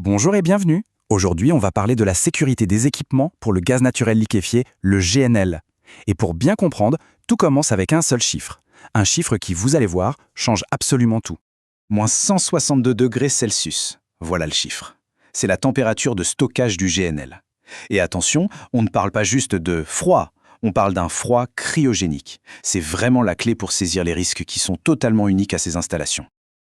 Bonjour et bienvenue. Aujourd'hui, on va parler de la sécurité des équipements pour le gaz naturel liquéfié, le GNL. Et pour bien comprendre, tout commence avec un seul chiffre. Un chiffre qui, vous allez voir, change absolument tout. Moins 162 degrés Celsius. Voilà le chiffre. C'est la température de stockage du GNL. Et attention, on ne parle pas juste de froid, on parle d'un froid cryogénique. C'est vraiment la clé pour saisir les risques qui sont totalement uniques à ces installations.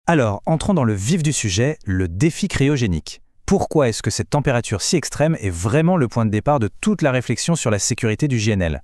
Alors, entrons dans le vif du sujet, le défi cryogénique. Pourquoi est-ce que cette température si extrême est vraiment le point de départ de toute la réflexion sur la sécurité du GNL?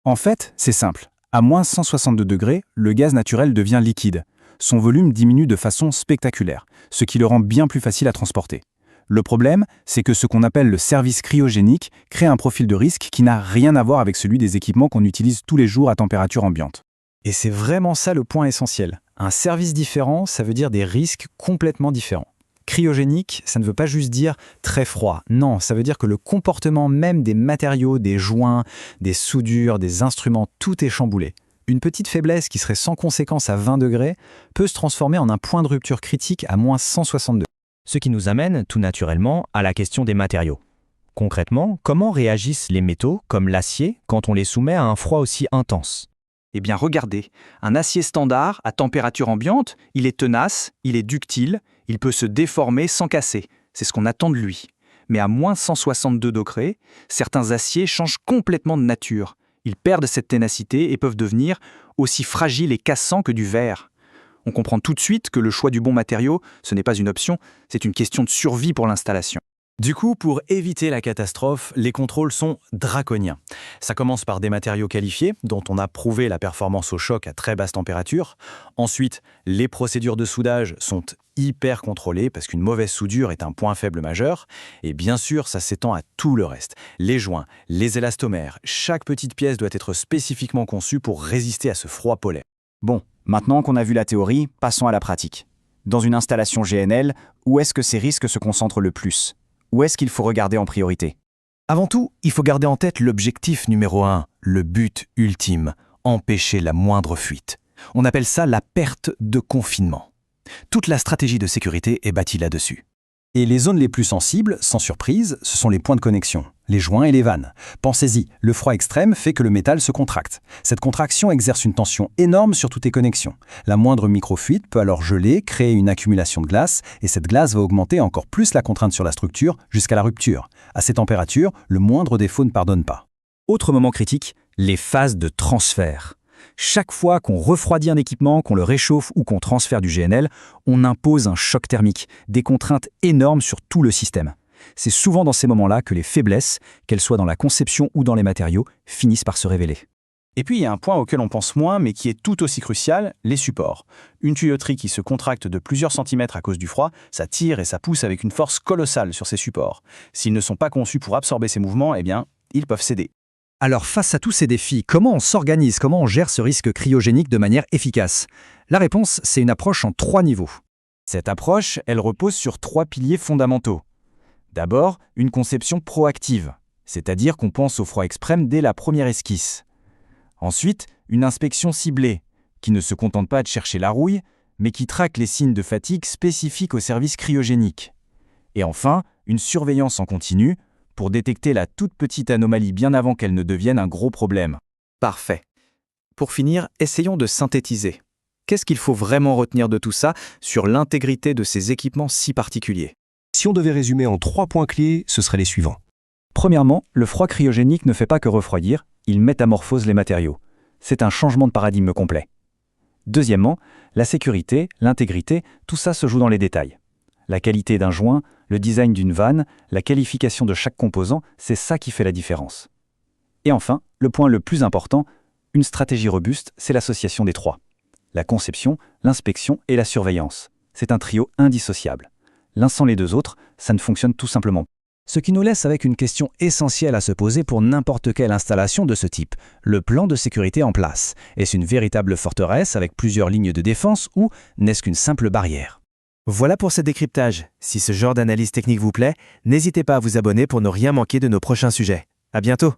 En fait, c'est simple. À moins 162 degrés, le gaz naturel devient liquide. Son volume diminue de façon spectaculaire, ce qui le rend bien plus facile à transporter. Le problème, c'est que ce qu'on appelle le service cryogénique crée un profil de risque qui n'a rien à voir avec celui des équipements qu'on utilise tous les jours à température ambiante. Et c'est vraiment ça le point essentiel. Un service différent, ça veut dire des risques complètement différents. Cryogénique, ça ne veut pas juste dire très froid. Non, ça veut dire que le comportement même des matériaux, des joints, des soudures, des instruments, tout est chamboulé. Une petite faiblesse qui serait sans conséquence à 20 degrés peut se transformer en un point de rupture critique à moins 162. Ce qui nous amène, tout naturellement, à la question des matériaux. Concrètement, comment réagissent les métaux, comme l'acier, quand on les soumet à un froid aussi intense ? Eh bien regardez, un acier standard à température ambiante, il est tenace, il est ductile, il peut se déformer sans casser. C'est ce qu'on attend de lui. Mais à moins 162 degrés, certains aciers changent complètement de nature. Ils perdent cette ténacité et peuvent devenir aussi fragiles et cassants que du verre. On comprend tout de suite que le choix du bon matériau, ce n'est pas une option, c'est une question de survie pour l'installation. Du coup, pour éviter la catastrophe, les contrôles sont draconiens. Ça commence par des matériaux qualifiés, dont on a prouvé la performance au choc à très basse température. Ensuite, les procédures de soudage sont hyper contrôlées, parce qu'une mauvaise soudure est un point faible majeur. Et bien sûr, ça s'étend à tout le reste. Les joints, les élastomères, chaque petite pièce doit être spécifiquement conçue pour résister à ce froid polaire. Bon, maintenant qu'on a vu la théorie, passons à la pratique. Dans une installation GNL, où est-ce que ces risques se concentrent le plus ? Où est-ce qu'il faut regarder en priorité ? Avant tout, il faut garder en tête l'objectif numéro 1, le but ultime, empêcher la moindre fuite. On appelle ça la perte de confinement. Toute la stratégie de sécurité est bâtie là-dessus. Et les zones les plus sensibles, sans surprise, ce sont les points de connexion, les joints et les vannes. Pensez-y, le froid extrême fait que le métal se contracte. Cette contraction exerce une tension énorme sur toutes les connexions. La moindre microfuite peut alors geler, créer une accumulation de glace, et cette glace va augmenter encore plus la contrainte sur la structure jusqu'à la rupture. À ces températures, le moindre défaut ne pardonne pas. Autre moment critique, les phases de transfert. Chaque fois qu'on refroidit un équipement, qu'on le réchauffe ou qu'on transfère du GNL, on impose un choc thermique, des contraintes énormes sur tout le système. C'est souvent dans ces moments-là que les faiblesses, qu'elles soient dans la conception ou dans les matériaux, finissent par se révéler. Et puis il y a un point auquel on pense moins, mais qui est tout aussi crucial, les supports. Une tuyauterie qui se contracte de plusieurs centimètres à cause du froid, ça tire et ça pousse avec une force colossale sur ces supports. S'ils ne sont pas conçus pour absorber ces mouvements, eh bien, ils peuvent céder. Alors face à tous ces défis, comment on s'organise, comment on gère ce risque cryogénique de manière efficace? La réponse, c'est une approche en 3 niveaux. Cette approche, elle repose sur 3 piliers fondamentaux. D'abord, une conception proactive, c'est-à-dire qu'on pense au froid extrême dès la première esquisse. Ensuite, une inspection ciblée, qui ne se contente pas de chercher la rouille, mais qui traque les signes de fatigue spécifiques au service cryogénique. Et enfin, une surveillance en continu, pour détecter la toute petite anomalie bien avant qu'elle ne devienne un gros problème. Parfait. Pour finir, essayons de synthétiser. Qu'est-ce qu'il faut vraiment retenir de tout ça sur l'intégrité de ces équipements si particuliers ? Si on devait résumer en 3 points clés, ce seraient les suivants. Premièrement, le froid cryogénique ne fait pas que refroidir, il métamorphose les matériaux. C'est un changement de paradigme complet. Deuxièmement, la sécurité, l'intégrité, tout ça se joue dans les détails. La qualité d'un joint, le design d'une vanne, la qualification de chaque composant, c'est ça qui fait la différence. Et enfin, le point le plus important, une stratégie robuste, c'est l'association des 3. La conception, l'inspection et la surveillance. C'est un trio indissociable. L'un sans les 2 autres, ça ne fonctionne tout simplement pas. Ce qui nous laisse avec une question essentielle à se poser pour n'importe quelle installation de ce type. Le plan de sécurité en place. Est-ce une véritable forteresse avec plusieurs lignes de défense ou n'est-ce qu'une simple barrière ? Voilà pour ce décryptage. Si ce genre d'analyse technique vous plaît, n'hésitez pas à vous abonner pour ne rien manquer de nos prochains sujets. À bientôt!